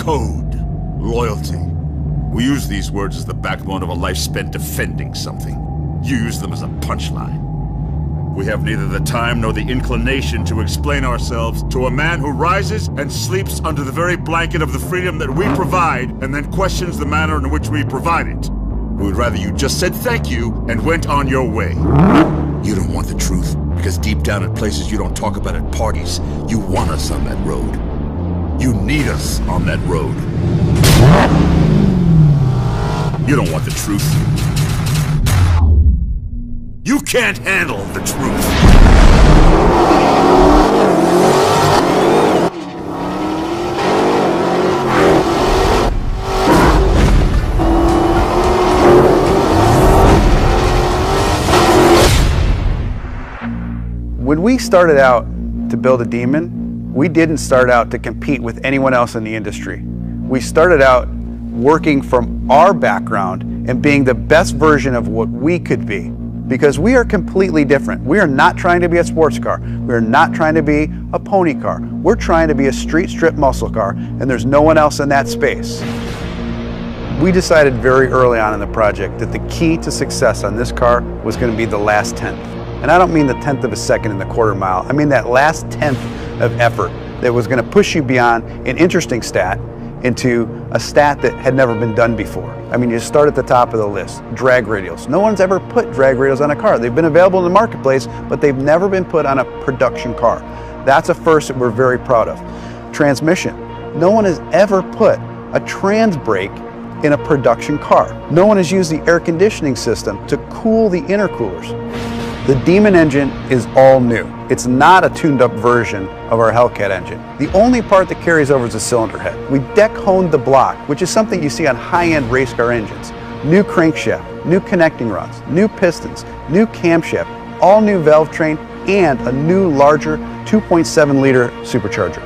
code, loyalty. We use these words as the backbone of a life spent defending something. You use them as a punchline. We have neither the time nor the inclination to explain ourselves to a man who rises and sleeps under the very blanket of the freedom that we provide and then questions the manner in which we provide it. We would rather you just said thank you and went on your way. You don't want the truth because deep down in places you don't talk about at parties, you want us on that road. You need us on that road. You don't want the truth. You can't handle the truth. When we started out to build a Demon, we didn't start out to compete with anyone else in the industry. We started out working from our background and being the best version of what we could be. Because we are completely different. We are not trying to be a sports car. We are not trying to be a pony car. We're trying to be a street strip muscle car, and there's no one else in that space. We decided very early on in the project that the key to success on this car was going to be the last tenth. And I don't mean the tenth of a second in the quarter mile. I mean that last tenth of effort that was going to push you beyond an interesting stat into a stat that had never been done before. I mean, you start at the top of the list, drag radials. No one's ever put drag radials on a car. They've been available in the marketplace, but they've never been put on a production car. That's a first that we're very proud of. Transmission. No one has ever put a trans brake in a production car. No one has used the air conditioning system to cool the intercoolers. The Demon engine is all new. It's not a tuned up version of our Hellcat engine. The only part that carries over is the cylinder head. We deck honed the block, which is something you see on high-end race car engines. New crankshaft, new connecting rods, new pistons, new camshaft, all new valve train, and a new larger 2.7 liter supercharger.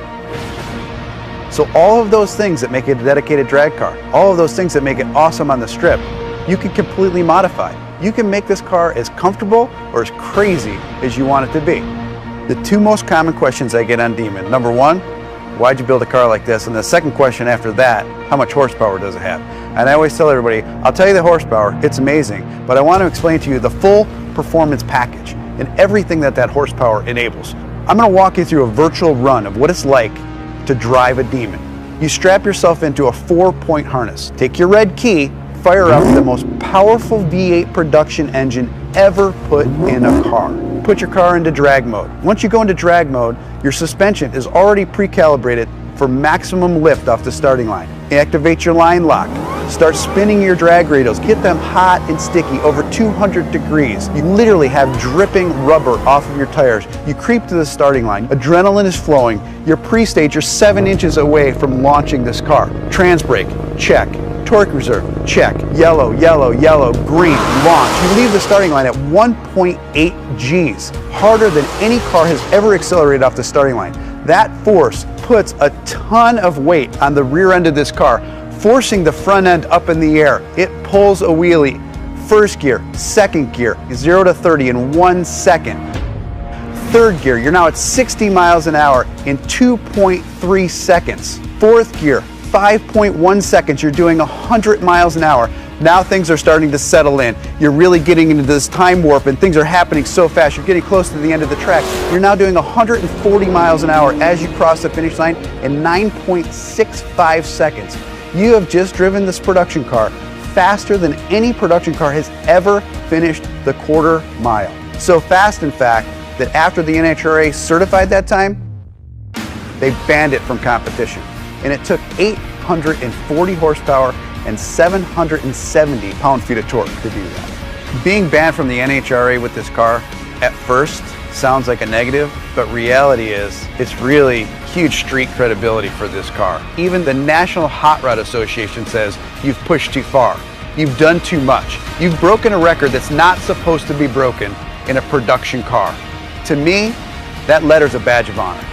So all of those things that make it a dedicated drag car, all of those things that make it awesome on the strip, you can completely modify. You can make this car as comfortable or as crazy as you want it to be. The two most common questions I get on Demon: number one, why'd you build a car like this? And the second question after that, how much horsepower does it have? And I always tell everybody, I'll tell you the horsepower, it's amazing, but I want to explain to you the full performance package and everything that that horsepower enables. I'm going to walk you through a virtual run of what it's like to drive a Demon. You strap yourself into a 4-point harness, take your red key, fire up the most powerful V8 production engine ever put in a car. Put your car into drag mode. Once you go into drag mode, your suspension is already pre-calibrated for maximum lift off the starting line. Activate your line lock. Start spinning your drag radials. Get them hot and sticky, over 200 degrees. You literally have dripping rubber off of your tires. You creep to the starting line. Adrenaline is flowing. You're pre-stage. You're 7 inches away from launching this car. Trans brake, check. Torque reserve, check. Yellow, yellow, yellow, green, launch. You leave the starting line at 1.8 Gs, harder than any car has ever accelerated off the starting line. That force puts a ton of weight on the rear end of this car, forcing the front end up in the air. It pulls a wheelie. First gear, second gear, 0 to 30 in 1 second. Third gear, you're now at 60 miles an hour in 2.3 seconds. Fourth gear, 5.1 seconds, you're doing 100 miles an hour. Now things are starting to settle in. You're really getting into this time warp and things are happening so fast. You're getting close to the end of the track. You're now doing 140 miles an hour as you cross the finish line in 9.65 seconds. You have just driven this production car faster than any production car has ever finished the quarter mile. So fast, in fact, that after the NHRA certified that time, they banned it from competition. And it took 840 horsepower and 770 pound-feet of torque to do that. Being banned from the NHRA with this car at first sounds like a negative, but reality is it's really huge street credibility for this car. Even the National Hot Rod Association says you've pushed too far. You've done too much. You've broken a record that's not supposed to be broken in a production car. To me, that letter's a badge of honor.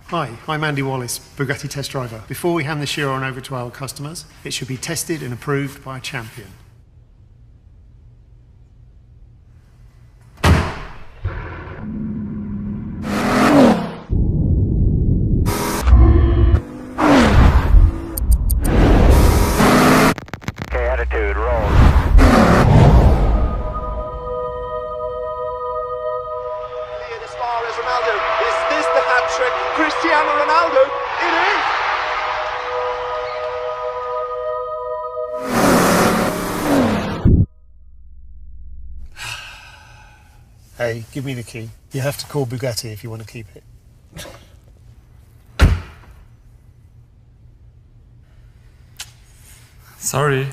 Hi, I'm Andy Wallace, Bugatti test driver. Before we hand the Chiron over to our customers, it should be tested and approved by a champion. Okay, attitude, roll. As far as Ronaldo, is this the hat-trick? Cristiano Ronaldo, it is! Hey, give me the key. You have to call Bugatti if you want to keep it. Sorry.